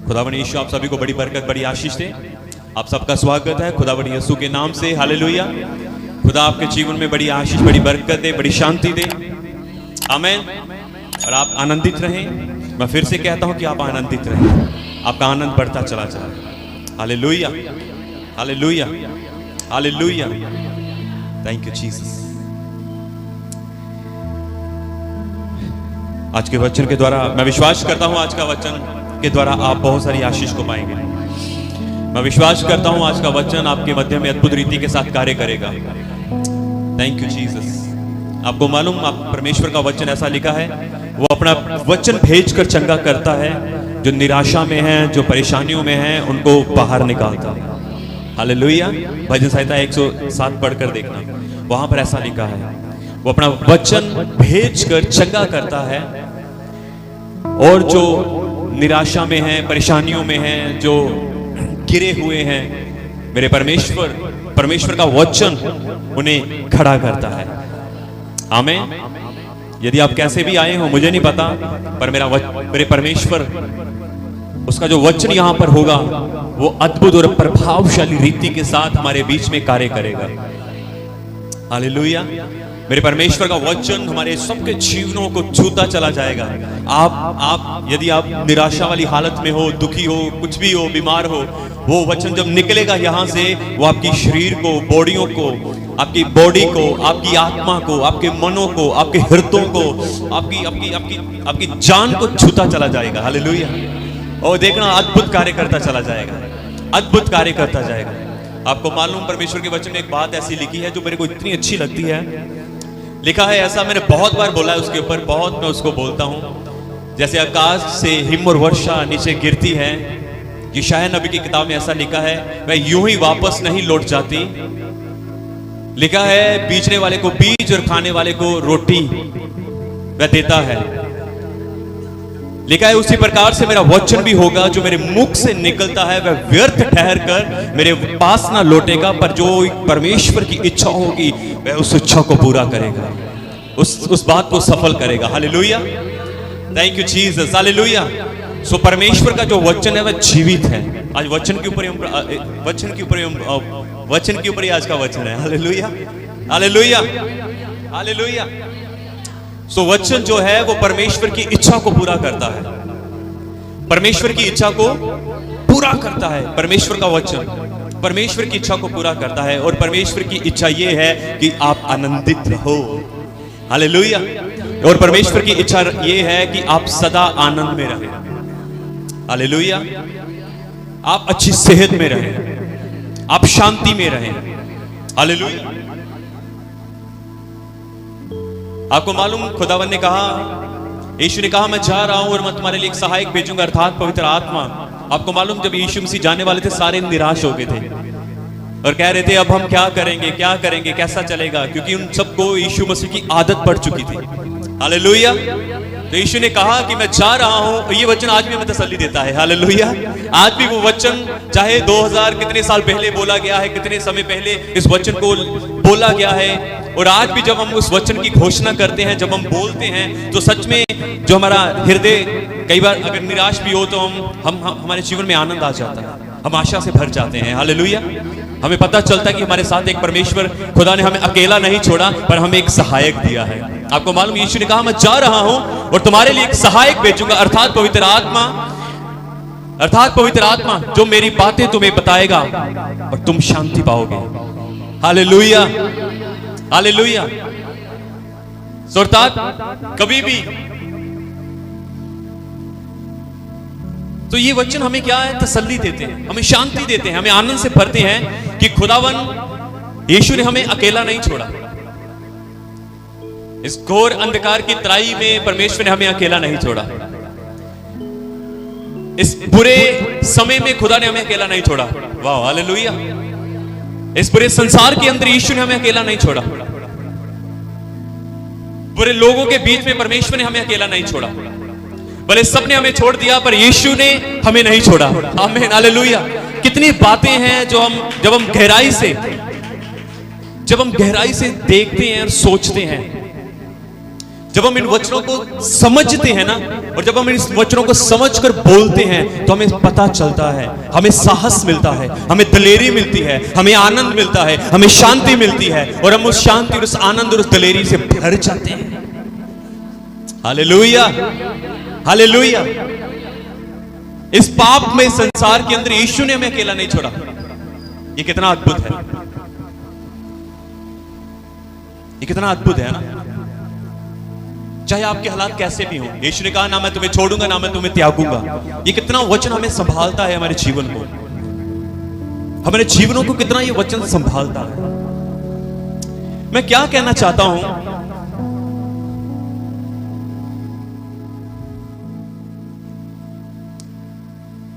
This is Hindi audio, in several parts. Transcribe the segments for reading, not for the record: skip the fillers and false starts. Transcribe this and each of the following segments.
खुदावन यीशु आप सभी को बड़ी बरकत, बड़ी आशीष दे। आप सबका स्वागत है खुदावन यीशु के नाम से। हालेलुया। खुदा आपके जीवन में बड़ी आशीष, बड़ी बरकत दे, बड़ी शांति दे। आमीन। और आप आनंदित रहें। मैं फिर से कहता हूं कि आप आनंदित रहें, आपका आनंद बढ़ता चला जाए। Hallelujah, hallelujah, hallelujah. Thank you Jesus. आज के वचन के द्वारा मैं विश्वास करता हूं, आज का वचन के द्वारा आप बहुत सारी आशीष को पाएंगे। मैं विश्वास करता हूं आज का वचन आपके मध्य में अद्भुत रीति के साथ कार्य करेगा। Thank you Jesus. आपको मालूम, आप परमेश्वर का वचन ऐसा लिखा है, वो अपना वचन भेजकर चंगा करता है। जो निराशा में है, जो परेशानियों में है, उनको बाहर निकालता है। हालेलुया। भजन संहिता 107 पढ़कर देखना, वहां पर ऐसा लिखा है, वो अपना वचन भेजकर चंगा करता है। और जो निराशा में हैं, परेशानियों में हैं, जो गिरे हुए हैं, मेरे परमेश्वर का वचन उन्हें खड़ा करता है। आमीन। यदि आप कैसे भी आए हो मुझे नहीं पता, पर मेरे परमेश्वर, उसका जो वचन यहां पर होगा वो अद्भुत और प्रभावशाली रीति के साथ हमारे बीच में कार्य करेगा। हालेलुया। मेरे परमेश्वर का वचन हमारे सबके जीवनों को छूता चला जाएगा। आप यदि आप निराशा वाली हालत में हो, दुखी हो, कुछ भी हो, बीमार हो, वो वचन जब निकलेगा यहां से, वो आपकी शरीर को, बॉडियों को, आपकी बॉडी को, आपकी आत्मा को, आपके मनों को, आपके हृदयों को, आपकी जान को छूता चला जाएगा। हालेलुया। और देखना, अद्भुत कार्य करता चला जाएगा, अद्भुत कार्य करता जाएगा। आपको मालूम, परमेश्वर के वचन में एक बात ऐसी लिखी है जो मेरे को इतनी अच्छी लगती है। लिखा है ऐसा, मैंने बहुत बार बोला है उसके ऊपर, बहुत मैं उसको बोलता हूं। जैसे आकाश से हिम और वर्षा नीचे गिरती है, यशायाह नबी की किताब में ऐसा लिखा है, वह यूं ही वापस नहीं लौट जाती। लिखा है, बीजने वाले को बीज और खाने वाले को रोटी वह देता है। लिखा है, उसी प्रकार से मेरा वचन भी होगा, जो मेरे मुख से निकलता है वह व्यर्थ ठहर कर मेरे पास ना लौटेगा, पर जो परमेश्वर की इच्छा होगी वह उस इच्छा को पूरा करेगा, उस बात को सफल करेगा। Hallelujah. Thank you Jesus. Hallelujah. So परमेश्वर का जो वचन है वह जीवित है। आज वचन के ऊपर ही आज का वचन है। Hallelujah, hallelujah, hallelujah. सो वचन जो है वो परमेश्वर की इच्छा को पूरा करता है, परमेश्वर की इच्छा को पूरा करता है। परमेश्वर का वचन परमेश्वर की इच्छा को पूरा करता है, और परमेश्वर की इच्छा ये है कि आप आनंदित रहो। हालेलुया। और परमेश्वर की इच्छा ये है कि आप सदा आनंद में रहें। हालेलुया। आप अच्छी सेहत में रहें, आप शांति में रहें। हालेलुया। आपको मालूम, खुदावन ने कहा, यीशु ने कहा, मैं जा रहा हूं और मैं तुम्हारे लिए एक सहायक भेजूंगा, अर्थात पवित्र आत्मा। आपको मालूम, जब यीशु मसीह जाने वाले थे, सारे निराश हो गए थे और कह रहे थे, अब हम क्या करेंगे, क्या करेंगे, कैसा चलेगा, क्योंकि उन सबको यीशु मसीह की आदत पड़ चुकी थी। हालेलुया। तो यीशु ने कहा कि मैं जा रहा हूं। ये वचन आज भी हमें तसल्ली देता है। हालेलुया। आज भी वो वचन, चाहे 2000 कितने साल पहले बोला गया है, कितने समय पहले इस वचन को बोला गया है, और आज भी जब हम उस वचन की घोषणा करते हैं, जब हम बोलते हैं, तो सच में जो हमारा हृदय कई बार अगर निराश भी हो तो हम हमारे जीवन में आनंद आ जाता है, हम आशा से भर जाते हैं। हालेलुया। हमें पता चलता है कि हमारे साथ एक परमेश्वर, खुदा ने हमें अकेला नहीं छोड़ा, पर हमें एक सहायक दिया है। आपको मालूम, यीशु ने कहा, मैं जा रहा हूं और तुम्हारे लिए एक सहायक भेजूंगा, अर्थात पवित्र आत्मा, अर्थात पवित्र आत्मा, जो मेरी बातें तुम्हें बताएगा और तुम शांति पाओगे। Hallelujah, hallelujah. अर्थात कभी भी, तो ये वचन हमें क्या है, तसल्ली देते हैं, हमें शांति देते हैं, हमें आनंद से भरते हैं कि खुदावन यीशु ने हमें अकेला नहीं छोड़ा। इस घोर अंधकार की तराई में परमेश्वर ने हमें अकेला नहीं छोड़ा। इस बुरे समय में खुदा ने हमें अकेला नहीं छोड़ा। वाह, हालेलुया। इस बुरे संसार के अंदर यीशु ने हमें अकेला नहीं छोड़ा। बुरे लोगों के बीच में परमेश्वर ने हमें अकेला नहीं छोड़ा। भले सबने हमें छोड़ दिया, पर यीशु ने हमें नहीं छोड़ा। आमीन, हालेलुया। कितनी बातें हैं जो जब हम गहराई से देखते हैं और सोचते हैं, जब हम इन वचनों को समझते हैं ना, और जब हम इन वचनों को समझकर बोलते हैं तो हमें पता चलता है, हमें साहस मिलता है, हमें दलेरी मिलती है, हमें आनंद मिलता है, हमें शांति मिलती है, और हम उस शांति और उस आनंद और उस दलेरी से भर जाते हैं। Hallelujah, hallelujah. इस पाप में संसार के अंदर यीशु ने हमें अकेला नहीं छोड़ा। ये कितना अद्भुत है, ये कितना अद्भुत है ना। चाहे आपके हालात कैसे भी हों, यीशु ने कहा ना मैं तुम्हें छोड़ूंगा ना मैं तुम्हें त्यागूंगा। ये कितना वचन हमें संभालता है, हमारे जीवन को, हमारे जीवनों को कितना ये वचन संभालता है। मैं क्या कहना चाहता हूं,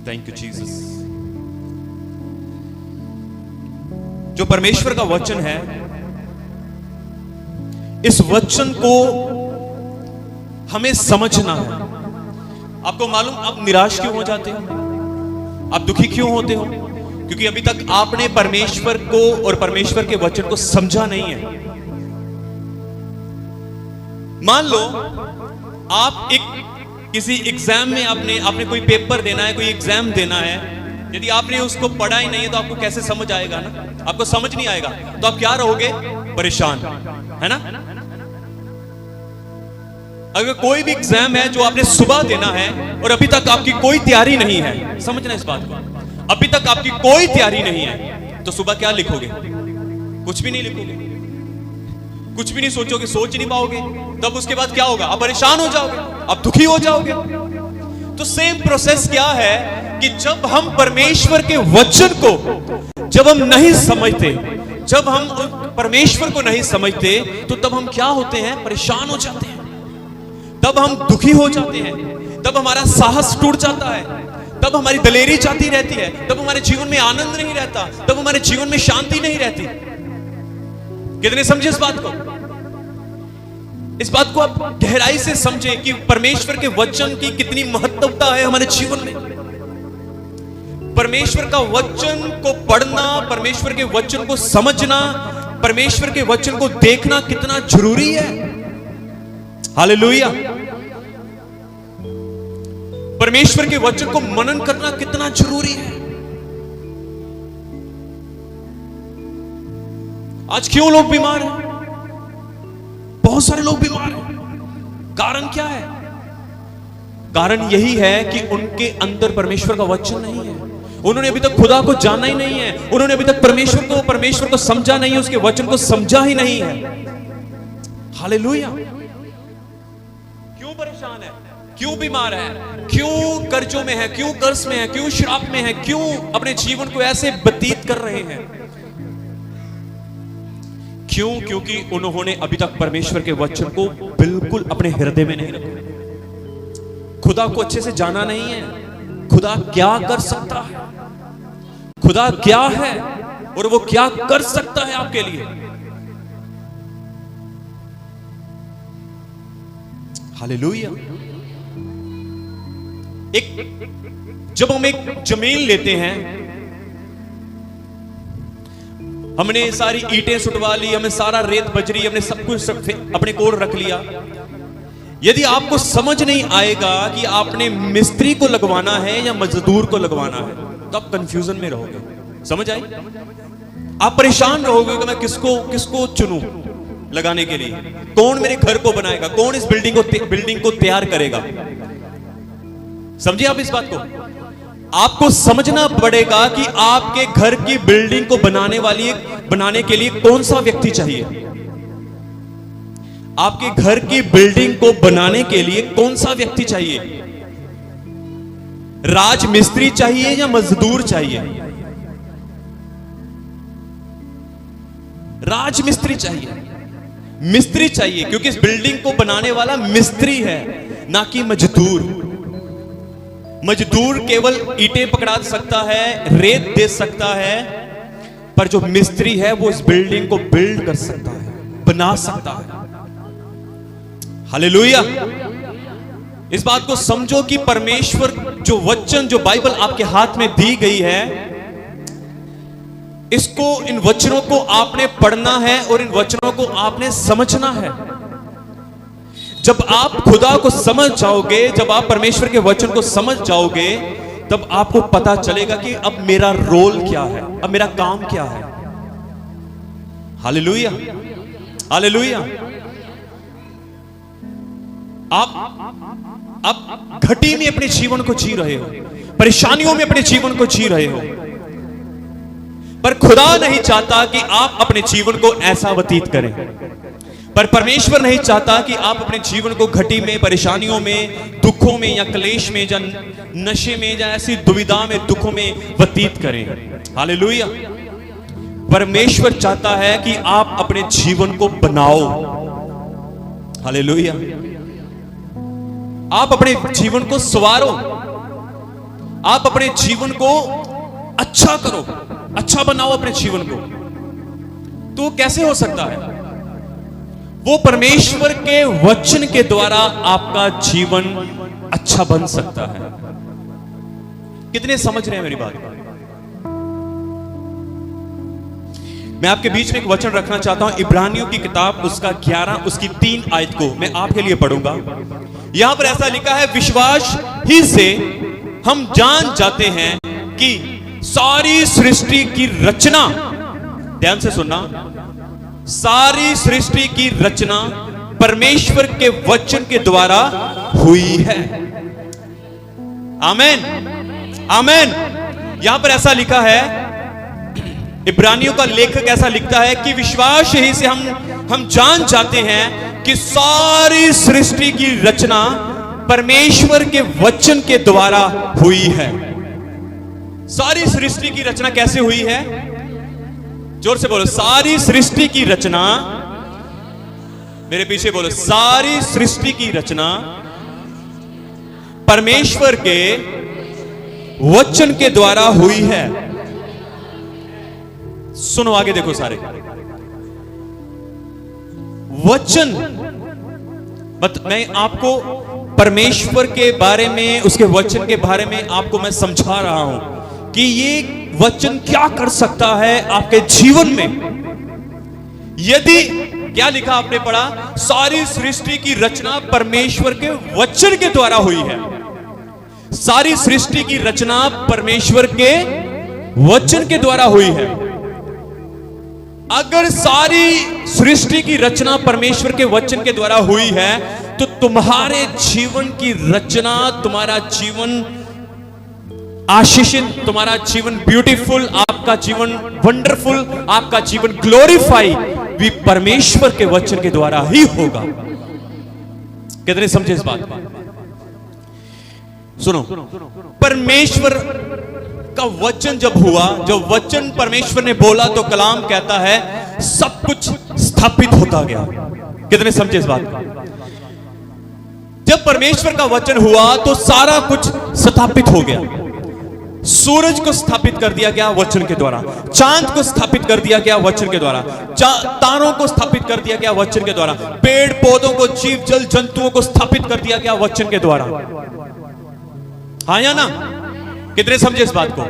थैंक यू जीसस। जो परमेश्वर का वचन है, इस वचन को हमें समझना है। आपको मालूम आप निराश क्यों हो जाते हो, आप दुखी क्यों होते हो? क्योंकि अभी तक आपने परमेश्वर को और परमेश्वर के वचन को समझा नहीं है। मान लो आप किसी एग्जाम में आपने कोई पेपर देना है, कोई एग्जाम देना है। यदि आपने उसको पढ़ा ही नहीं है तो आपको कैसे समझ आएगा ना? आपको समझ नहीं आएगा तो आप क्या रहोगे? परेशान, है ना? अगर कोई भी एग्जाम है जो आपने सुबह देना है और अभी तक आपकी कोई तैयारी नहीं है, समझना इस बात को, अभी तक आपकी कोई तैयारी नहीं है, तो सुबह क्या लिखोगे? कुछ भी नहीं लिखोगे, कुछ भी नहीं सोचोगे, सोच नहीं पाओगे। तब उसके बाद क्या होगा? आप परेशान हो जाओगे, आप दुखी हो जाओगे। तो सेम प्रोसेस क्या है कि जब हम परमेश्वर के वचन को जब हम नहीं समझते, जब हम परमेश्वर को नहीं समझते, तो तब हम क्या होते हैं? परेशान हो जाते हैं, तब हम दुखी हो जाते हैं, तब हमारा साहस टूट जाता है, तब हमारी दलेरी जाती रहती है, तब हमारे जीवन में आनंद नहीं रहता, तब हमारे जीवन में शांति नहीं रहती। कितने समझे इस बात को? इस बात को आप गहराई से समझे कि परमेश्वर के वचन की कितनी महत्वता है हमारे जीवन में। परमेश्वर का वचन को पढ़ना, परमेश्वर के वचन को समझना, परमेश्वर के वचन को देखना कितना जरूरी है। हालेलुया। परमेश्वर के वचन को मनन करना कितना जरूरी है। आज क्यों लोग बीमार हैं? बहुत सारे लोग बीमार हैं। कारण क्या है? कारण यही है कि उनके अंदर परमेश्वर का वचन नहीं है। उन्होंने अभी तक खुदा को जाना ही नहीं है, उन्होंने अभी तक परमेश्वर को समझा नहीं है, उसके वचन को समझा ही नहीं है। हालेलुया। क्यों परेशान है? क्यों बीमार है? क्यों कर्जों में है? क्यों कर्ज में है? क्यों श्राप में है? क्यों अपने जीवन को ऐसे व्यतीत कर रहे हैं? क्यों? क्योंकि उन्होंने अभी तक परमेश्वर के वचन को बिल्कुल अपने हृदय में नहीं रखा। खुदा को अच्छे से जाना नहीं है। खुदा क्या कर सकता है, खुदा क्या है और वो क्या कर सकता है आपके लिए। हालेलुया। जब हम एक जमीन लेते हैं, हमने सारी ईंटें सुटवा ली, हमने सारा रेत बजरी, हमने सब कुछ अपने कोल रख लिया। यदि आपको समझ नहीं आएगा कि आपने मिस्त्री को लगवाना है या मजदूर को लगवाना है, तो आप कंफ्यूजन में रहोगे। समझ आई? आप परेशान रहोगे कि मैं किसको चुनूं लगाने के लिए, कौन मेरे घर को बनाएगा, कौन इस बिल्डिंग को तैयार करेगा। समझिए आप इस बात को। आपको समझना पड़ेगा कि आपके घर की बिल्डिंग को बनाने के लिए कौन सा व्यक्ति चाहिए। आपके घर की बिल्डिंग को बनाने के लिए कौन सा व्यक्ति चाहिए? राजमिस्त्री चाहिए या मजदूर चाहिए? राजमिस्त्री चाहिए, मिस्त्री चाहिए, क्योंकि इस बिल्डिंग को बनाने वाला मिस्त्री है, ना कि मजदूर। मजदूर केवल ईंटें पकड़ा सकता है, रेत दे सकता है, पर जो मिस्त्री है वो इस बिल्डिंग को बिल्ड कर सकता है, बना सकता है। हालेलुया। इस बात को समझो कि परमेश्वर जो वचन, जो बाइबल आपके हाथ में दी गई है, इसको, इन वचनों को आपने पढ़ना है और इन वचनों को आपने समझना है। जब आप खुदा को समझ जाओगे, जब आप परमेश्वर के वचन को समझ जाओगे, तब आपको पता चलेगा कि अब मेरा रोल क्या है, अब मेरा काम क्या है। Hallelujah, hallelujah. आप घटी में अपने जीवन को जी रहे हो, परेशानियों में अपने जीवन को जी रहे हो, पर खुदा नहीं चाहता कि आप अपने जीवन को ऐसा व्यतीत करें। पर परमेश्वर नहीं चाहता कि आप अपने जीवन को घटी में, परेशानियों में, दुखों में या क्लेश में या नशे में या ऐसी दुविधा में, दुखों में व्यतीत करें। हालेलुया। परमेश्वर चाहता है कि आप अपने जीवन को बनाओ। हालेलुया। आप अपने जीवन को संवारो, आप अपने जीवन को अच्छा करो, अच्छा बनाओ अपने जीवन को। तो कैसे हो सकता है? वो परमेश्वर के वचन के द्वारा आपका जीवन अच्छा बन सकता है। कितने समझ रहे हैं मेरी बात? मैं आपके बीच में एक वचन रखना चाहता हूं, इब्रानियों की किताब उसका 11 उसकी 3 आयत को मैं आपके लिए पढ़ूंगा। यहां पर ऐसा लिखा है, विश्वास ही से हम जान जाते हैं कि सारी सृष्टि की रचना, ध्यान से सुनना, सारी सृष्टि की रचना परमेश्वर के वचन के द्वारा हुई है। आमेन, आमेन। यहां पर ऐसा लिखा है, इब्रानियों का लेखक ऐसा लिखता है कि विश्वास ही से हम जान जाते हैं कि सारी सृष्टि की रचना परमेश्वर के वचन के द्वारा हुई है। सारी सृष्टि की रचना कैसे हुई है? जोर से बोलो, सारी सृष्टि की रचना, मेरे पीछे बोलो, सारी सृष्टि की रचना परमेश्वर के वचन के द्वारा हुई है। सुनो आगे देखो सारे, वचन मैं आपको परमेश्वर के बारे में, उसके वचन के बारे में आपको मैं समझा रहा हूं कि ये वचन क्या कर सकता है आपके जीवन में। यदि क्या लिखा आपने पढ़ा, सारी सृष्टि की रचना परमेश्वर के वचन के द्वारा हुई है। सारी सृष्टि की रचना परमेश्वर के वचन के द्वारा हुई है। अगर सारी सृष्टि की रचना परमेश्वर के वचन के द्वारा हुई है, तो तुम्हारे जीवन की रचना, तुम्हारा जीवन आशीषित, तुम्हारा जीवन ब्यूटीफुल, आपका जीवन वंडरफुल, आपका जीवन ग्लोरीफाई भी परमेश्वर के वचन के द्वारा ही होगा। कितने समझे इस बात को? सुनो, परमेश्वर का वचन जब हुआ, जब वचन परमेश्वर ने बोला, तो कलाम कहता है सब कुछ स्थापित होता गया। कितने समझे इस बात को? जब परमेश्वर का वचन हुआ तो सारा कुछ स्थापित हो गया। सूरज को स्थापित कर दिया गया वचन के द्वारा, चांद को स्थापित कर दिया गया वचन के द्वारा, तारों को स्थापित कर दिया गया वचन के द्वारा, पेड़ पौधों को, जीव जल जंतुओं को स्थापित कर दिया गया वचन के द्वारा। हाँ या ना? कितने समझे इस बात को?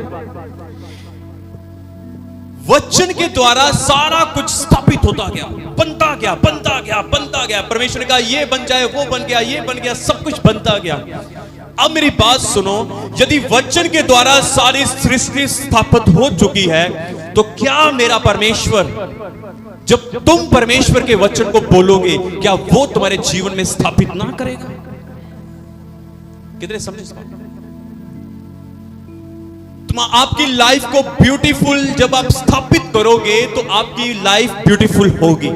वचन के द्वारा सारा कुछ स्थापित होता गया, बनता गया, बनता गया, बनता गया। परमेश्वर ने कहा ये बन जाए, वो बन गया, ये बन गया, सब कुछ बनता गया। अब मेरी बात सुनो, यदि वचन के द्वारा सारी सृष्टि स्थापित हो चुकी है, तो क्या मेरा परमेश्वर, जब तुम परमेश्वर के वचन को बोलोगे, क्या वो तुम्हारे जीवन में स्थापित ना करेगा? कितने समझे इस बात? तुम आपकी लाइफ को ब्यूटीफुल जब आप स्थापित करोगे, तो आपकी लाइफ ब्यूटीफुल होगी।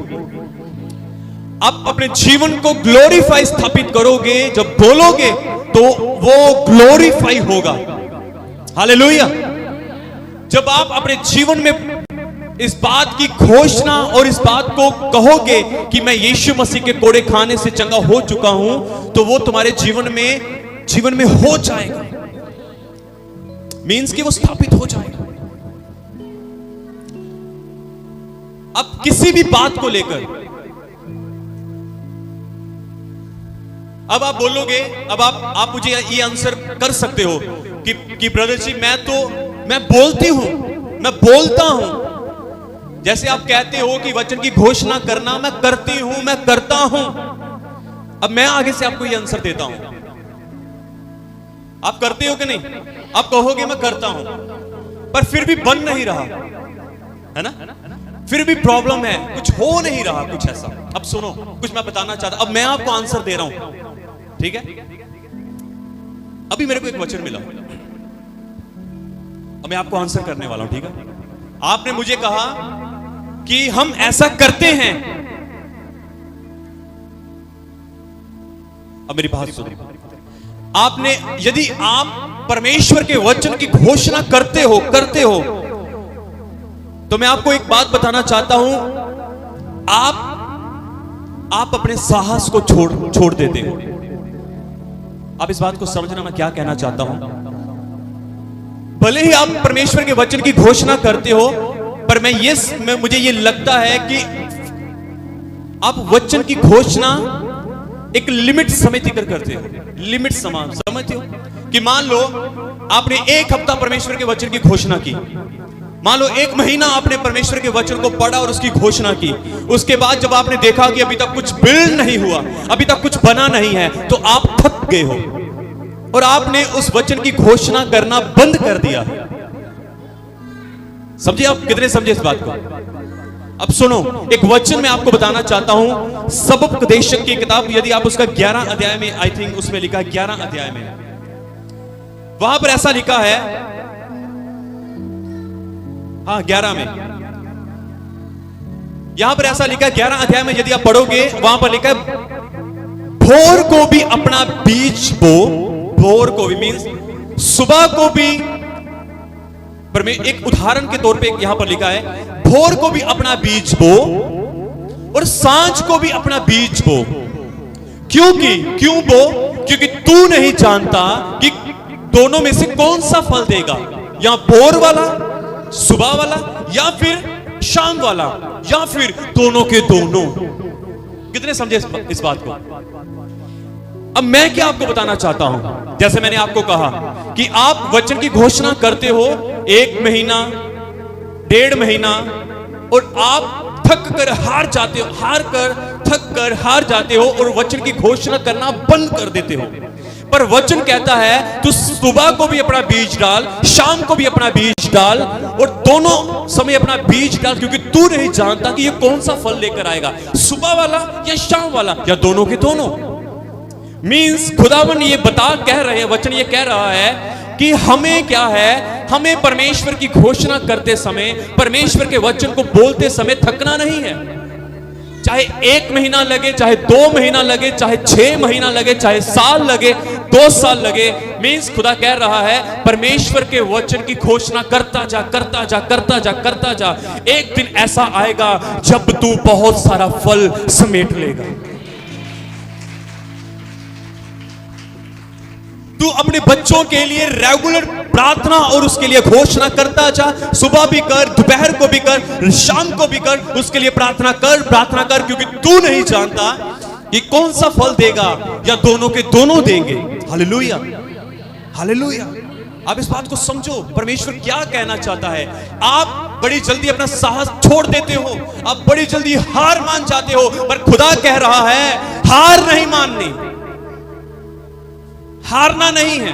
आप अपने जीवन को ग्लोरीफाई स्थापित करोगे, जब बोलोगे तो वो ग्लोरीफाई होगा। हालेलुया। जब आप अपने जीवन में इस बात की घोषणा और इस बात को कहोगे कि मैं यीशु मसीह के कोड़े खाने से चंगा हो चुका हूं, तो वो तुम्हारे जीवन में हो जाएगा। मीन्स कि वो स्थापित हो जाएगा। अब किसी भी बात को लेकर, अब आप बोलोगे, अब आप मुझे ये आंसर कर सकते हो कि ब्रदर जी मैं बोलती हूं, मैं बोलता हूं। जैसे आप कहते हो कि वचन की घोषणा करना मैं करती हूं, मैं करता हूं। अब मैं आगे से आपको ये आंसर देता हूं, आप करते हो कि नहीं? आप कहोगे मैं करता हूं, पर फिर भी बन नहीं रहा, है ना? फिर भी प्रॉब्लम है, कुछ हो नहीं रहा, कुछ ऐसा। अब सुनो, कुछ मैं बताना चाहता, अब मैं आपको आंसर दे रहा हूं, ठीक है? अभी मेरे को एक वचन मिला, अब मैं आपको आंसर करने वाला हूं, ठीक है? आपने मुझे कहा कि हम ऐसा करते हैं। अब मेरी बात सुनो, आपने, यदि आप परमेश्वर के वचन की घोषणा करते हो तो मैं आपको एक बात बताना चाहता हूं, आप अपने साहस को छोड़ देते हो। आप इस बात को समझना, मैं क्या कहना चाहता हूं। भले ही आप परमेश्वर के वचन की घोषणा करते हो, पर मुझे ये लगता है कि आप वचन की घोषणा एक लिमिट समय तक करते हो। लिमिट समझते हो कि मान लो आपने एक हफ्ता परमेश्वर के वचन की घोषणा की, मान लो एक महीना आपने परमेश्वर के वचन को पढ़ा और उसकी घोषणा की। उसके बाद जब आपने देखा कि अभी तक कुछ बिल्ड नहीं हुआ, अभी तक कुछ बना नहीं है, तो आप थक गए हो और आपने उस वचन की घोषणा करना बंद कर दिया। समझे आप? कितने समझे इस बात को? अब सुनो, एक वचन मैं आपको बताना चाहता हूं, सबोपदेशक की किताब, यदि आप उसका 11 अध्याय में, आई थिंक उसमें लिखा है 11 अध्याय में, वहां पर ऐसा लिखा है, हाँ 11 में, यहां पर ऐसा लिखा है 11 अध्याय में, यदि आप पढ़ोगे वहां पर लिखा है, भोर को भी अपना बीज बो, भोर को भी मीन्स सुबह को भी, पर मैं एक उदाहरण के तौर पे यहां पर लिखा है, भोर को भी अपना बीज बो और सांझ को भी अपना बीज बो। क्यों बो? क्योंकि तू नहीं जानता कि दोनों में से कौन सा फल देगा, या भोर वाला, सुबह वाला, या फिर शाम वाला, या फिर दोनों के दोनों। कितने समझे इस बात को? अब मैं क्या आपको बताना चाहता हूं, जैसे मैंने आपको कहा कि आप वचन की घोषणा करते हो 1 महीना, 1.5 महीना, और आप थक कर हार जाते हो और वचन की घोषणा करना बंद कर देते हो। पर वचन कहता है तू सुबह को भी अपना बीज डाल, शाम को भी अपना बीज डाल, और दोनों समय अपना बीज डाल, क्योंकि तू नहीं जानता कि ये कौन सा फल लेकर आएगा, सुबह वाला या शाम वाला, या दोनों के दोनों। मीन्स खुदावन ये कह रहे हैं, वचन ये कह रहा है कि हमें क्या है, हमें परमेश्वर की घोषणा करते समय, परमेश्वर के वचन को बोलते समय थकना नहीं है। चाहे 1 महीना लगे, चाहे 2 महीना लगे, चाहे 6 महीना लगे, चाहे साल लगे, 2 साल लगे। मीन्स खुदा कह रहा है परमेश्वर के वचन की घोषणा करता जा। एक दिन ऐसा आएगा जब तू बहुत सारा फल समेट लेगा। तू अपने बच्चों के लिए रेगुलर प्रार्थना और उसके लिए घोषणा करता जा, सुबह भी कर, दोपहर को भी कर, शाम को भी कर, उसके लिए प्रार्थना कर, क्योंकि तू नहीं जानता कि कौन सा फल देगा, या दोनों के दोनों देंगे। Hallelujah, hallelujah. आप इस बात को समझो, परमेश्वर क्या कहना चाहता है। आप बड़ी जल्दी अपना साहस छोड़ देते हो, आप बड़ी जल्दी हार मान जाते हो, पर खुदा कह रहा है हार नहीं माननी, हारना नहीं है।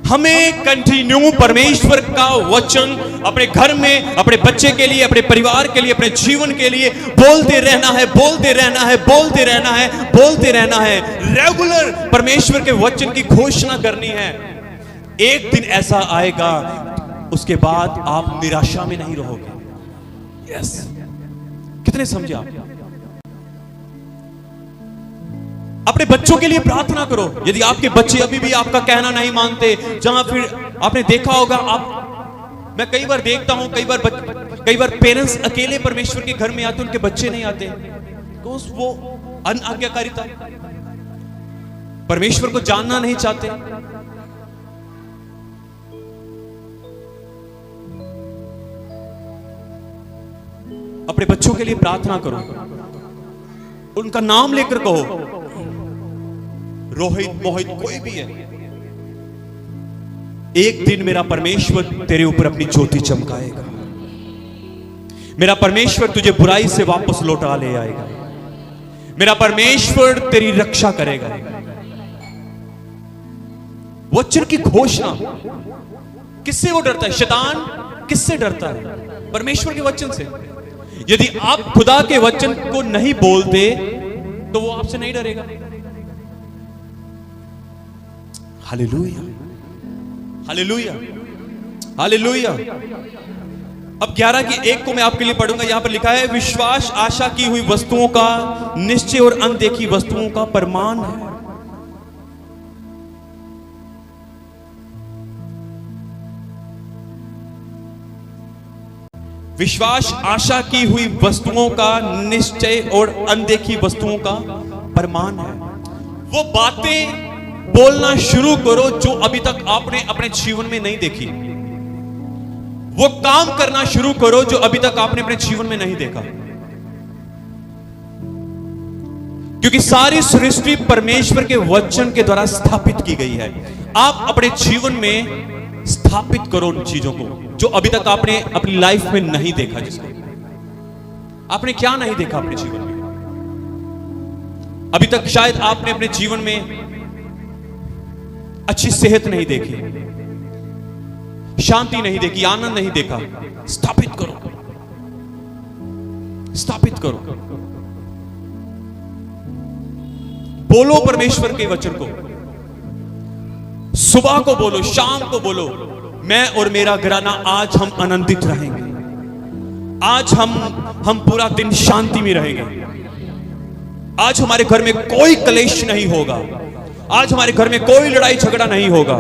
हमें कंटिन्यू परमेश्वर का वचन अपने घर में, अपने बच्चे के लिए, अपने परिवार के लिए, अपने जीवन के लिए बोलते रहना है। रेगुलर परमेश्वर के वचन की घोषणा करनी है। एक दिन ऐसा आएगा, उसके बाद आप निराशा में नहीं रहोगे। यस, कितने समझे आप? अपने बच्चों के लिए प्रार्थना करो। यदि आपके बच्चे अभी भी आपका कहना नहीं मानते, जहां फिर आपने देखा होगा, मैं कई बार देखता हूं, कई बार पेरेंट्स अकेले परमेश्वर के घर में आते, उनके बच्चे नहीं आते, तो वो अनाज्ञाकारिता, परमेश्वर को जानना नहीं चाहते। अपने बच्चों के लिए प्रार्थना करो, उनका नाम लेकर कहो, रोहित, मोहित, कोई भी है, एक दिन मेरा परमेश्वर तेरे ऊपर अपनी ज्योति चमकाएगा, मेरा परमेश्वर तुझे बुराई से वापस लौटा ले आएगा, मेरा परमेश्वर तेरी रक्षा करेगा। वचन की घोषणा। किससे वो डरता है? शैतान किससे डरता है? परमेश्वर के वचन से। यदि आप खुदा के वचन को नहीं बोलते तो वो आपसे नहीं डरेगा। Hallelujah, hallelujah, hallelujah. अब 11 की 1 को मैं आपके लिए पढ़ूंगा। यहां पर लिखा है, विश्वास आशा की हुई वस्तुओं का निश्चय और अनदेखी वस्तुओं का प्रमाण है। विश्वास आशा की हुई वस्तुओं का निश्चय और अनदेखी वस्तुओं का प्रमाण है। वो बातें बोलना शुरू करो जो अभी तक आपने अपने जीवन में नहीं देखी। वो काम करना शुरू करो जो अभी तक आपने अपने जीवन में नहीं देखा। क्योंकि सारी सृष्टि परमेश्वर के वचन के द्वारा स्थापित की गई है। आप अपने जीवन में स्थापित करो उन चीजों को जो अभी तक आपने अपनी लाइफ में नहीं देखा। जिसको आपने क्या नहीं देखा अपने जीवन में? अभी तक शायद आपने अपने जीवन में अच्छी सेहत नहीं देखी, शांति नहीं देखी, आनंद नहीं देखा। स्थापित करो, स्थापित करो। बोलो परमेश्वर के वचन को। सुबह को बोलो, शाम को बोलो, मैं और मेरा घराना आज हम आनंदित रहेंगे। आज हम पूरा दिन शांति में रहेंगे। आज हमारे घर में कोई क्लेश नहीं होगा। आज हमारे घर में कोई लड़ाई झगड़ा नहीं होगा।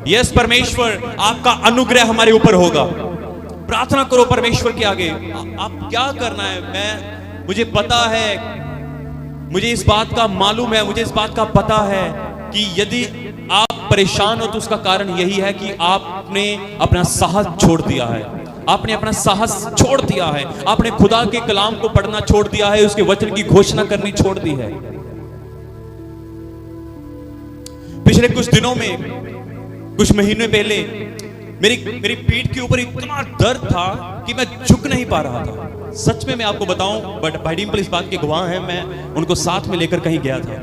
यस परमेश्वर, आपका अनुग्रह हमारे ऊपर होगा। प्रार्थना करो परमेश्वर के आगे। आप क्या करना है? मुझे पता है, मुझे इस बात का मालूम है, मुझे इस बात का पता है कि यदि आप परेशान हो तो उसका कारण यही है कि आपने अपना साहस छोड़ दिया है। आपने अपना साहस छोड़ दिया है। आपने खुदा के कलाम को पढ़ना छोड़ दिया है। उसके वचन की घोषणा करनी छोड़ दी है। पिछले कुछ दिनों में, कुछ महीने पहले मेरी पीठ के ऊपर इतना दर्द था कि मैं झुक नहीं पा रहा था। सच में मैं आपको बताऊं, बट भाई डिंपल इस बात के गवाह हैं, मैं उनको साथ में लेकर कहीं गया था।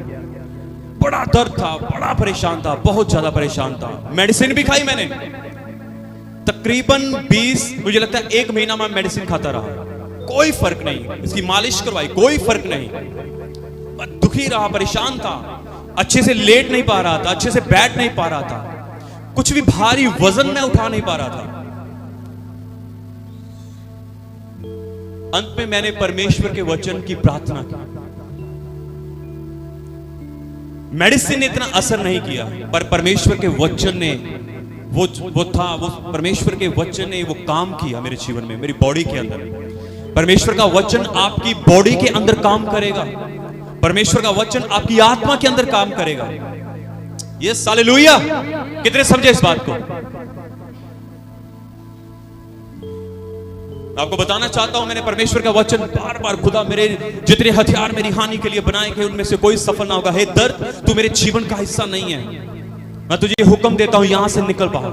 बड़ा दर्द था, बड़ा परेशान था, बहुत ज्यादा परेशान था। मेडिसिन भी खाई मैंने, तकरीबन 20 मुझे लगता है 1 महीना मैं मेडिसिन खाता रहा, कोई फर्क नहीं। इसकी मालिश करवाई, कोई फर्क नहीं। मैं दुखी रहा, परेशान था, अच्छे से लेट नहीं पा रहा था, अच्छे से बैठ नहीं पा रहा था, कुछ भी भारी वजन मैं उठा नहीं पा रहा था। अंत में मैंने परमेश्वर के वचन की प्रार्थना की। मेडिसिन ने इतना असर नहीं किया, पर परमेश्वर के वचन ने वो परमेश्वर के वचन ने वो काम किया मेरे जीवन में, मेरी बॉडी के अंदर। परमेश्वर का वचन आपकी बॉडी के अंदर काम करेगा। परमेश्वर का वचन आपकी आत्मा के अंदर काम करेगा। Yes hallelujah. कितने समझे इस बात को? आपको बताना चाहता हूं, मैंने परमेश्वर का वचन बार बार, खुदा मेरे जितने हथियार मेरी हानि के लिए बनाए गए उनमें से कोई सफल ना होगा। हे दर्द, तू मेरे जीवन का हिस्सा नहीं है। मैं तुझे हुक्म देता हूं, यहां से निकल बाहर,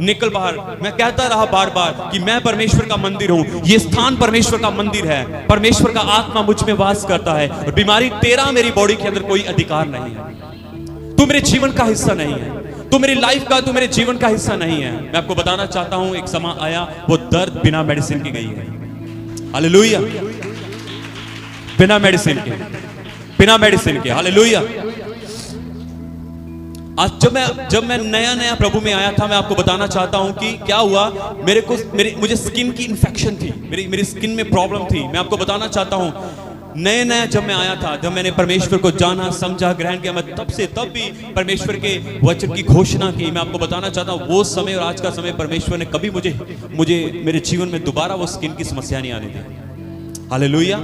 निकल बाहर। मैं कहता रहा बार बार कि मैं परमेश्वर का मंदिर हूं, यह स्थान परमेश्वर का मंदिर है, परमेश्वर का आत्मा मुझ में वास करता है और बीमारी तेरा मेरी बॉडी के अंदर कोई अधिकार नहीं है। तू मेरे जीवन का हिस्सा नहीं है, तू मेरी लाइफ का, तू मेरे जीवन का हिस्सा नहीं है। मैं आपको बताना चाहता हूं, एक समय आया वो दर्द बिना मेडिसिन के गई है। हालेलुया। बिना मेडिसिन के, बिना मेडिसिन के। हालेलुया। आज जब मैं नया प्रभु में आया था, मैं आपको बताना चाहता हूं कि क्या हुआ। मुझे स्किन की इन्फेक्शन थी, मेरी स्किन में प्रॉब्लम थी। मैं आपको बताना चाहता हूं, नया जब मैं आया था, जब मैंने परमेश्वर को जाना, समझा, ग्रहण किया, मैं तब भी परमेश्वर के वचन की घोषणा की। मैं आपको बताना चाहता हूं, वो समय और आज का समय परमेश्वर ने कभी मुझे मेरे जीवन में दोबारा वो स्किन की समस्या नहीं आने दी। हालेलुया।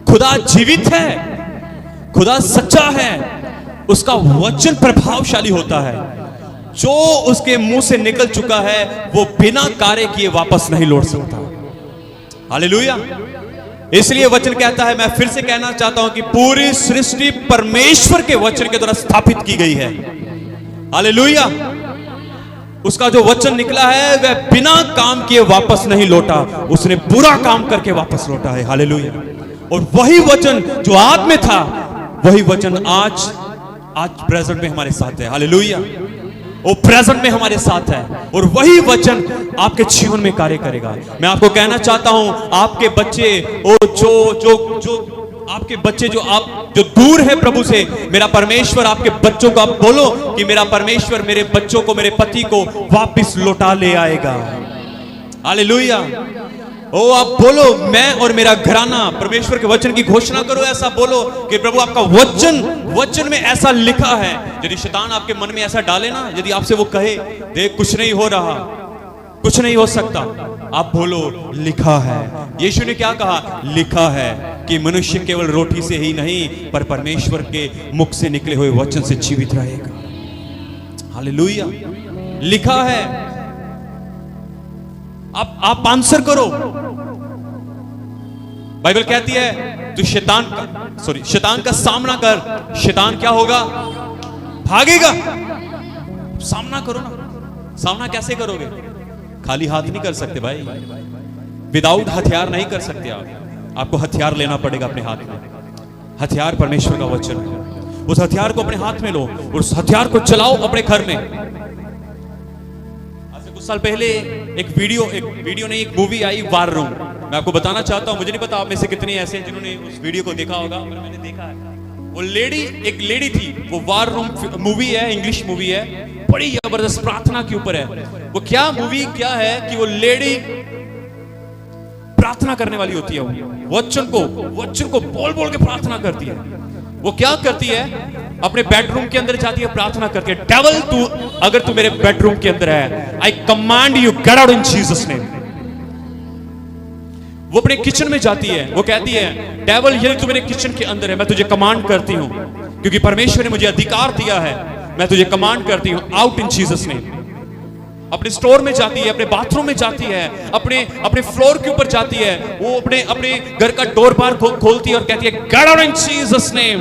खुदा जीवित है, खुदा सच्चा है, उसका वचन प्रभावशाली होता है। जो उसके मुंह से निकल चुका है वो बिना कार्य किए वापस नहीं लौट सकता। हालेलुया। इसलिए वचन कहता है, मैं फिर से कहना चाहता हूं कि पूरी सृष्टि परमेश्वर के वचन के द्वारा स्थापित की गई है। हालेलुया। उसका जो वचन निकला है वह बिना काम किए वापस नहीं लौटा, उसने पूरा काम करके वापस लौटा है। हालेलुया। और वही वचन जो आद में था, वही वचन आज प्रेजेंट में हमारे साथ है। हालेलुया। वो प्रेजेंट में हमारे साथ है और वही वचन आपके जीवन में कार्य करेगा। मैं आपको कहना चाहता हूं, आपके बच्चे आपके बच्चे जो दूर है प्रभु से, मेरा परमेश्वर आपके बच्चों को, आप बोलो कि मेरा परमेश्वर मेरे बच्चों को, मेरे पति को वापस लौटा ले आएगा। हालेलुया। ओ आप बोलो, मैं और मेरा घराना परमेश्वर के वचन की घोषणा करो। ऐसा बोलो कि प्रभु आपका वचन में ऐसा लिखा है। यदि शैतान आपके मन में ऐसा डाले ना, यदि आपसे वो कहे देख कुछ नहीं हो रहा, कुछ नहीं हो सकता, आप बोलो लिखा है। यीशु ने क्या कहा? लिखा है कि मनुष्य केवल रोटी से ही नहीं पर परमेश्वर के मुख से निकले हुए वचन से जीवित रहेगा। हालेलुया। लिखा है। आप आंसर करो। बाइबल कहती है तू शैतान का सामना कर, शैतान क्या होगा? भागेगा। सामना करो ना। सामना कैसे करोगे? खाली हाथ नहीं कर सकते भाई, विदाउट हथियार नहीं कर सकते आप। आपको हथियार लेना पड़ेगा अपने हाथ में। हथियार परमेश्वर का वचन है। उस हथियार को अपने हाथ में लो और उस हथियार को चलाओ अपने घर में। आज से कुछ साल पहले एक मूवी आई वार रूम। मैं आपको बताना चाहता हूं, मुझे नहीं पता आप में से कितने ऐसे हैं जिन्होंने उस वीडियो को देखा होगा, पर मैंने देखा है। वो एक लेडी थी, वो वार रूम मूवी है, इंग्लिश मूवी है, बड़ी जबरदस्त प्रार्थना के ऊपर है। वो मूवी क्या है कि वो लेडी प्रार्थना करने वाली होती है। वचन को बोल बोल के प्रार्थना करती है। वो क्या करती है? अपने बेडरूम के अंदर जाती है, प्रार्थना करती है, डेविल अगर तू मेरे बेडरूम के अंदर है, आई command you get out in Jesus name. वो अपने किचन में जाती है, वो कहती है डेविल यदि तू मेरे किचन के अंदर है, मैं तुझे कमांड करती हूं, क्योंकि परमेश्वर ने मुझे अधिकार दिया है, मैं तुझे कमांड करती हूं, आउट इन जीसस नेम। अपने स्टोर में जाती है, अपने बाथरूम में जाती है, अपने फ्लोर के ऊपर जाती है, वो अपने घर का डोर बार खोलती है और कहती है get out in Jesus name.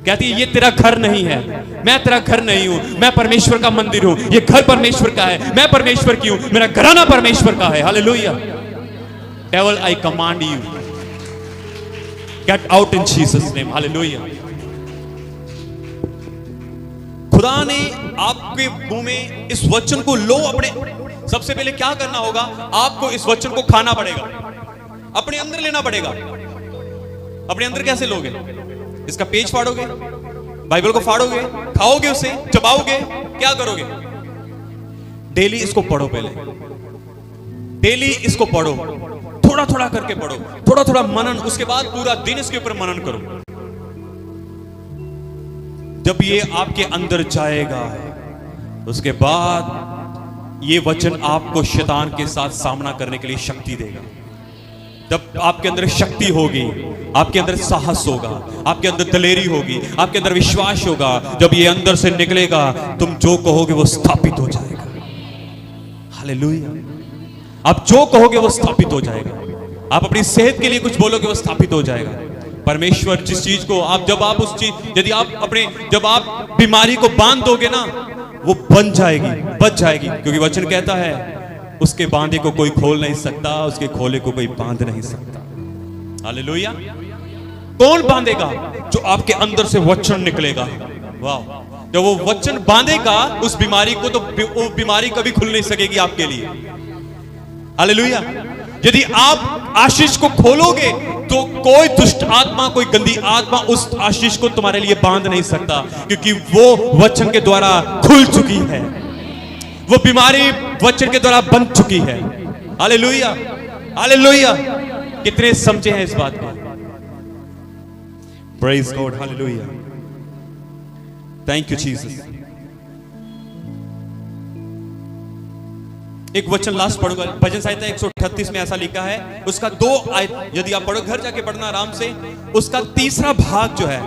कहती है ये तेरा घर नहीं है, मैं तेरा घर नहीं हूं, मैं परमेश्वर का मंदिर हूं, ये घर परमेश्वर का है, मैं परमेश्वर की हूं, मेरा घराना परमेश्वर का है। Hallelujah. Devil I command you get out in Jesus name. Hallelujah. खुदा ने आपके मुंह में इस वचन को लो। अपने सबसे पहले क्या करना होगा? आपको इस वचन को खाना पड़ेगा, अपने अंदर लेना पड़ेगा। अपने अंदर कैसे लोगे? इसका पेज फाड़ोगे, बाइबल को फाड़ोगे, खाओगे, उसे चबाओगे, क्या करोगे? डेली इसको पढ़ो। पहले डेली इसको पढ़ो, थोड़ा थोड़ा करके पढ़ो, थोड़ा थोड़ा मनन, उसके बाद पूरा दिन इसके ऊपर मनन करो। जब ये आपके अंदर जाएगा, उसके बाद ये वचन आपको शैतान के साथ सामना करने के लिए शक्ति देगा। जब आपके अंदर शक्ति होगी, आपके अंदर साहस होगा, आपके अंदर दलेरी होगी, आपके अंदर विश्वास होगा, जब ये अंदर से निकलेगा, तुम जो कहोगे वो स्थापित हो जाएगा। हालेलुया। आप जो कहोगे वो स्थापित हो जाएगा। आप अपनी सेहत के लिए कुछ बोलोगे, वो स्थापित हो जाएगा। परमेश्वर जिस चीज को जब आप बीमारी को बांध दोगे ना, वो बन जाएगी, बच जाएगी, क्योंकि वचन कहता है उसके बांधे को कोई खोल नहीं सकता, उसके खोले को कोई बांध नहीं सकता। हालेलुया। कौन बांधेगा? जो आपके अंदर से वचन निकलेगा। वाह। जब वो वचन बांधेगा उस बीमारी को, तो वो बीमारी कभी खुल नहीं सकेगी आपके लिए। हालेलुया। यदि आप आशीष को खोलोगे तो कोई दुष्ट आत्मा, कोई गंदी आत्मा उस आशीष को तुम्हारे लिए बांध नहीं सकता, क्योंकि वो वचन के द्वारा खुल चुकी है, वो बीमारी वचन के द्वारा बन चुकी है। हालेलुया। हालेलुया। कितने समझे हैं इस बात को? Praise God. Hallelujah. Thank you Jesus. एक वचन लास्ट पढ़ूंगा, भजन संहिता 138 में ऐसा लिखा है, उसका 2 आयत यदि आप पढ़ो, घर जाके पढ़ना आराम से, उसका तीसरा भाग जो है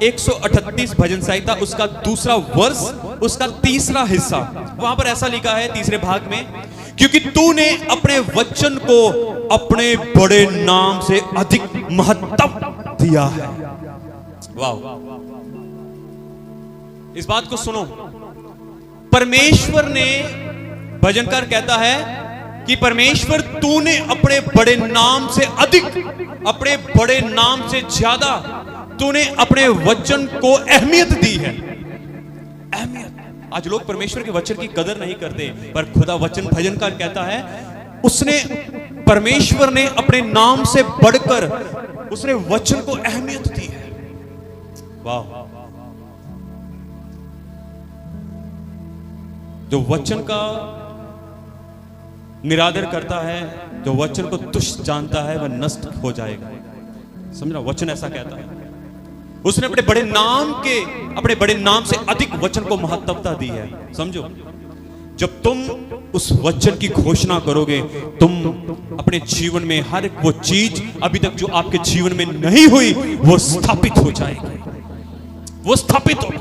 138 भजन संहिता, उसका दूसरा वर्ष, उसका तीसरा हिस्सा, वहां पर ऐसा लिखा है तीसरे भाग में, क्योंकि तूने अपने वचन को अपने बड़े नाम से अधिक महत्व दिया है। वाह। इस बात को सुनो, परमेश्वर ने, भजनकार कहता है कि परमेश्वर तूने अपने बड़े नाम से अधिक, अपने बड़े नाम से ज्यादा तूने अपने वचन को अहमियत दी है। अहमियत। आज लोग परमेश्वर के वचन की कदर नहीं करते, पर खुदा वचन भजनकार कहता है उसने, परमेश्वर ने अपने नाम से बढ़कर उसने वचन को अहमियत दी है। वाह। जो वचन का निरादर करता है, जो वचन को तुच्छ जानता है, वह नष्ट हो जाएगा। समझना, वचन ऐसा कहता है। उसने अपने बड़े नाम के, अपने बड़े नाम से अधिक वचन को महत्वता दी है। समझो, जब तुम उस वचन की घोषणा करोगे, तुम अपने जीवन में हर वो चीज अभी तक जो आपके जीवन में नहीं हुई, वो स्थापित हो जाएगी, वो स्थापित होगी।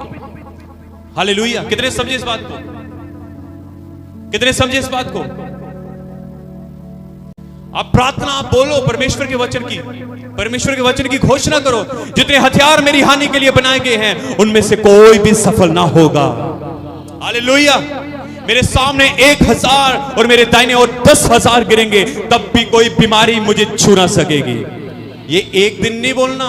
हालेलुया। कितने समझे इस बात को? कितने समझे इस बात को? आप प्रार्थना, आप बोलो परमेश्वर के वचन की, परमेश्वर के वचन की घोषणा करो। जितने हथियार मेरी हानि के लिए बनाए गए हैं, उनमें से कोई भी सफल ना होगा। हालेलुया। मेरे सामने 1000 और मेरे दाहिने ओर 10,000 गिरेंगे, तब भी कोई बीमारी मुझे छू ना सकेगी। ये एक दिन नहीं बोलना,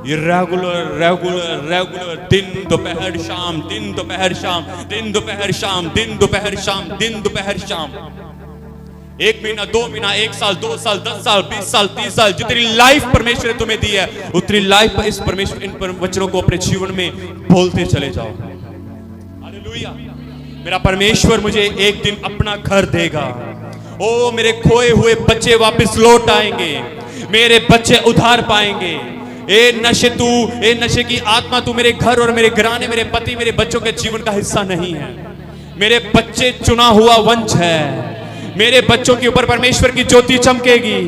ये रेगुलर रेगुलर रेगुलर, दिन दोपहर शाम, दिन दोपहर शाम, दिन दोपहर शाम, दिन दोपहर शाम, दिन दोपहर शाम। 1 महीना, 2 महीना, 1 साल, 2 साल, 10 साल, 20 साल, 30 साल, जितनी लाइफ परमेश्वर ने तुम्हें दी है, उतनी लाइफ इस परमेश्वर, इन वचनों को अपने जीवन में बोलते चले जाओ। हालेलुया। मेरा परमेश्वर मुझे एक दिन अपना घर देगा। ओ, मेरे खोए हुए बच्चे वापस लौट आएंगे, मेरे बच्चे उधार पाएंगे। ए नशे की आत्मा, तू मेरे घर और मेरे घराने, मेरे पति, मेरे बच्चों के जीवन का हिस्सा नहीं है। मेरे बच्चे चुना हुआ वंश है। मेरे बच्चों के ऊपर परमेश्वर की ज्योति चमकेगी।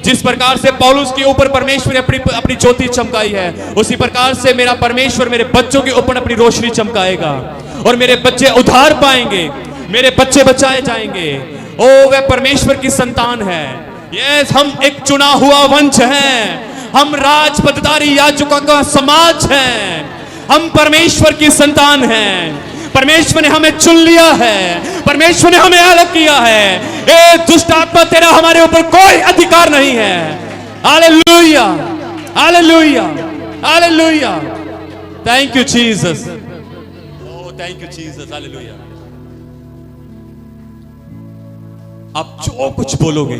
जिस प्रकार से पौलुस के ऊपर परमेश्वर ने अपनी ज्योति चमकाई है, उसी प्रकार से मेरा परमेश्वर मेरे बच्चों के ऊपर अपनी रोशनी चमकाएगा और मेरे बच्चे उधार पाएंगे, मेरे बच्चे बचाए जाएंगे। ओ, वह परमेश्वर की संतान है। यस, हम एक चुना हुआ वंश है। हम राजपदधारी याजकों का समाज है। हम परमेश्वर की संतान हैं। परमेश्वर ने हमें चुन लिया है, परमेश्वर ने हमें अलग किया है। ए दुष्ट आत्मा, तेरा हमारे ऊपर कोई अधिकार नहीं है। Hallelujah, hallelujah, hallelujah. Thank you Jesus. Oh, thank you Jesus. Hallelujah. आप जो कुछ बोलोगे,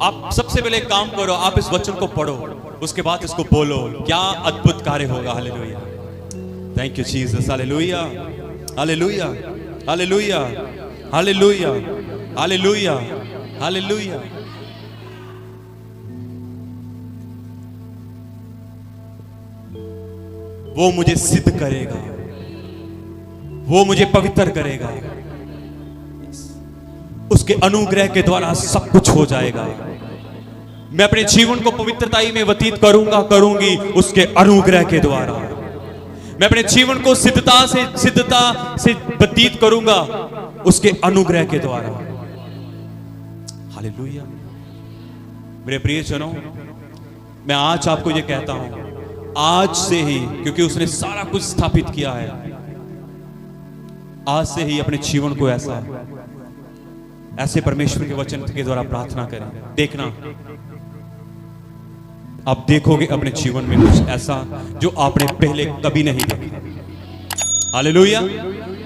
आप सबसे पहले काम करो, आप इस वचन को पढ़ो, उसके बाद इसको बोलो। क्या अद्भुत कार्य होगा। Hallelujah. Thank you Jesus. Hallelujah, hallelujah, hallelujah, hallelujah, hallelujah, hallelujah. वो मुझे सिद्ध करेगा, वो मुझे पवित्र करेगा। उसके अनुग्रह के द्वारा सब कुछ हो जाएगा। मैं अपने जीवन को पवित्रताई में व्यतीत करूंगी उसके अनुग्रह के द्वारा। मैं अपने जीवन को सिद्धता से व्यतीत करूंगा उसके अनुग्रह के द्वारा। हालेलुया। मेरे प्रियजनों, मैं आज आपको यह कहता हूं, आज से ही, क्योंकि उसने सारा कुछ स्थापित किया है, आज से ही अपने जीवन को ऐसे परमेश्वर के वचन के द्वारा प्रार्थना करें। देखना, आप देखोगे अपने जीवन में कुछ ऐसा जो आपने पहले कभी नहीं देखा। हालेलुया।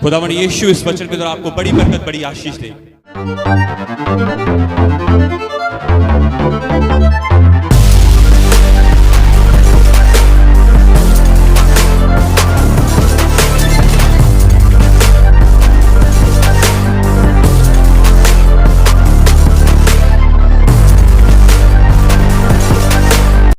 खुदावंद यीशु इस वचन के द्वारा आपको बड़ी बरकत, बड़ी आशीष दे।